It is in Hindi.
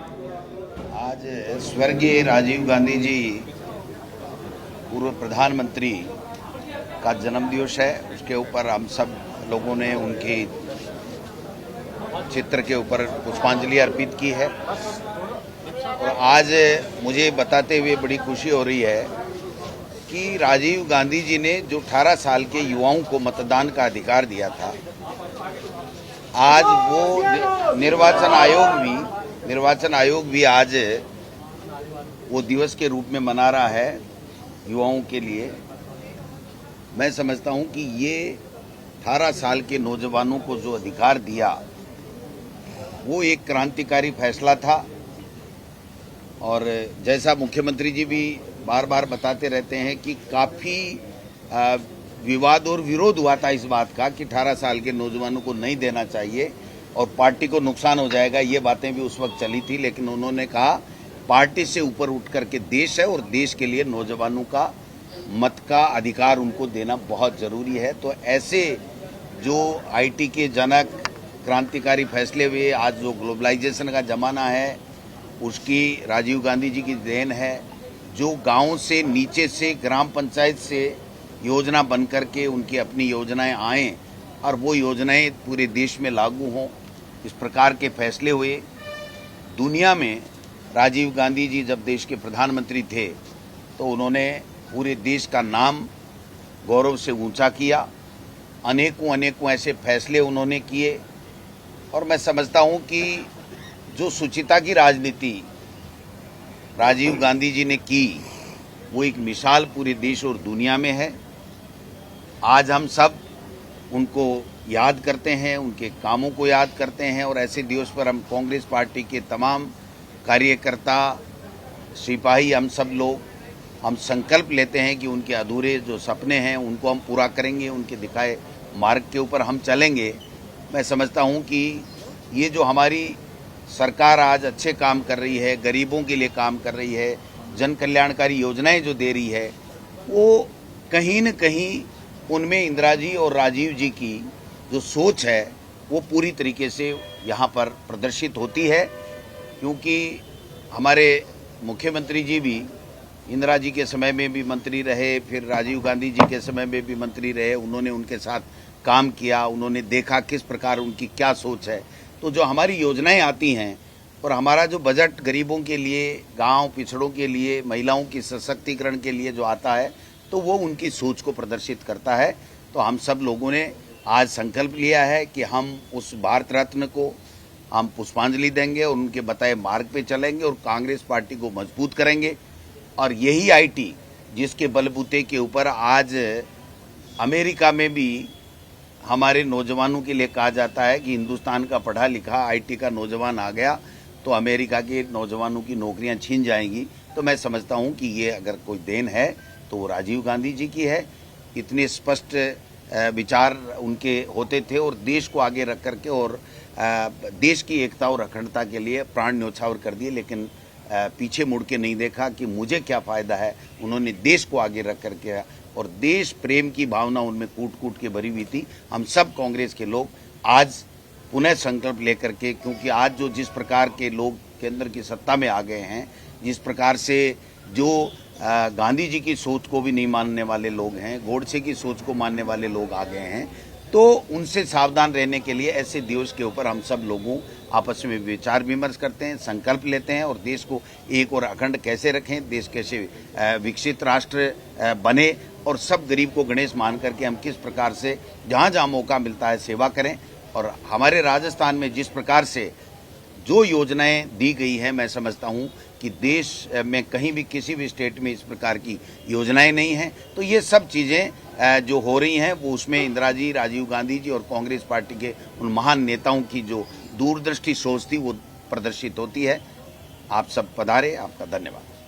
आज स्वर्गीय राजीव गांधी जी पूर्व प्रधानमंत्री का जन्मदिवस है। उसके ऊपर हम सब लोगों ने उनके चित्र के ऊपर पुष्पांजलि अर्पित की है। और आज मुझे बताते हुए बड़ी खुशी हो रही है कि राजीव गांधी जी ने जो 18 साल के युवाओं को मतदान का अधिकार दिया था, आज वो निर्वाचन आयोग भी आज वो दिवस के रूप में मना रहा है युवाओं के लिए। मैं समझता हूं कि ये 18 साल के नौजवानों को जो अधिकार दिया वो एक क्रांतिकारी फैसला था। और जैसा मुख्यमंत्री जी भी बार बार बताते रहते हैं कि काफ़ी विवाद और विरोध हुआ था इस बात का कि 18 साल के नौजवानों को नहीं देना चाहिए और पार्टी को नुकसान हो जाएगा, ये बातें भी उस वक्त चली थी। लेकिन उन्होंने कहा पार्टी से ऊपर उठ करके देश है और देश के लिए नौजवानों का मत का अधिकार उनको देना बहुत ज़रूरी है। तो ऐसे जो आईटी के जनक क्रांतिकारी फैसले हुए, आज जो ग्लोबलाइजेशन का ज़माना है उसकी राजीव गांधी जी की देन है। जो गांव से नीचे से ग्राम पंचायत से योजना बन करके उनकी अपनी योजनाएं आएँ और वो योजनाएं पूरे देश में लागू हों, इस प्रकार के फैसले हुए। दुनिया में राजीव गांधी जी जब देश के प्रधानमंत्री थे तो उन्होंने पूरे देश का नाम गौरव से ऊंचा किया। अनेकों ऐसे फैसले उन्होंने किए और मैं समझता हूं कि जो शुचिता की राजनीति राजीव गांधी जी ने की वो एक मिसाल पूरे देश और दुनिया में है। आज हम सब उनको याद करते हैं, उनके कामों को याद करते हैं और ऐसे दिवस पर हम कांग्रेस पार्टी के तमाम कार्यकर्ता, सिपाही, हम सब लोग हम संकल्प लेते हैं कि उनके अधूरे जो सपने हैं उनको हम पूरा करेंगे, उनके दिखाए मार्ग के ऊपर हम चलेंगे। मैं समझता हूं कि ये जो हमारी सरकार आज अच्छे काम कर रही है, गरीबों के लिए काम कर रही है, जन कल्याणकारी योजनाएं जो दे रही है, वो कहीं न कहीं उनमें इंदिरा जी और राजीव जी की जो सोच है वो पूरी तरीके से यहाँ पर प्रदर्शित होती है। क्योंकि हमारे मुख्यमंत्री जी भी इंदिरा जी के समय में भी मंत्री रहे, फिर राजीव गांधी जी के समय में भी मंत्री रहे। उन्होंने उनके साथ काम किया, उन्होंने देखा किस प्रकार उनकी क्या सोच है। तो जो हमारी योजनाएं आती हैं और हमारा जो बजट गरीबों के लिए, गांव पिछड़ों के लिए, महिलाओं की सशक्तिकरण के लिए जो आता है तो वो उनकी सोच को प्रदर्शित करता है। तो हम सब लोगों ने आज संकल्प लिया है कि हम उस भारत रत्न को हम पुष्पांजलि देंगे और उनके बताए मार्ग पे चलेंगे और कांग्रेस पार्टी को मजबूत करेंगे। और यही आईटी जिसके बलबूते के ऊपर आज अमेरिका में भी हमारे नौजवानों के लिए कहा जाता है कि हिंदुस्तान का पढ़ा लिखा आईटी का नौजवान आ गया तो अमेरिका के नौजवानों की नौकरियां छीन जाएंगी। तो मैं समझता हूं कि ये अगर कोई देन है तो वो राजीव गांधी जी की है। इतने स्पष्ट विचार उनके होते थे और देश को आगे रख करके और देश की एकता और अखंडता के लिए प्राण न्यौछावर कर दिए, लेकिन पीछे मुड़ के नहीं देखा कि मुझे क्या फ़ायदा है। उन्होंने देश को आगे रख करके और देश प्रेम की भावना उनमें कूट कूट के भरी हुई थी। हम सब कांग्रेस के लोग आज पुनः संकल्प लेकर के, क्योंकि आज जो जिस प्रकार के लोग केंद्र की सत्ता में आ गए हैं, जिस प्रकार से जो गांधी जी की सोच को भी नहीं मानने वाले लोग हैं, गोडसे की सोच को मानने वाले लोग आ गए हैं, तो उनसे सावधान रहने के लिए ऐसे दिवस के ऊपर हम सब लोगों आपस में विचार विमर्श करते हैं, संकल्प लेते हैं और देश को एक और अखंड कैसे रखें, देश कैसे विकसित राष्ट्र बने और सब गरीब को गणेश मान करके हम किस प्रकार से जहाँ जहाँ मौका मिलता है सेवा करें। और हमारे राजस्थान में जिस प्रकार से जो योजनाएं दी गई हैं, मैं समझता हूं कि देश में कहीं भी किसी भी स्टेट में इस प्रकार की योजनाएं नहीं हैं। तो ये सब चीज़ें जो हो रही हैं वो उसमें इंदिरा जी, राजीव गांधी जी और कांग्रेस पार्टी के उन महान नेताओं की जो दूरदृष्टि सोच थी वो प्रदर्शित होती है। आप सब पधारे, आपका धन्यवाद।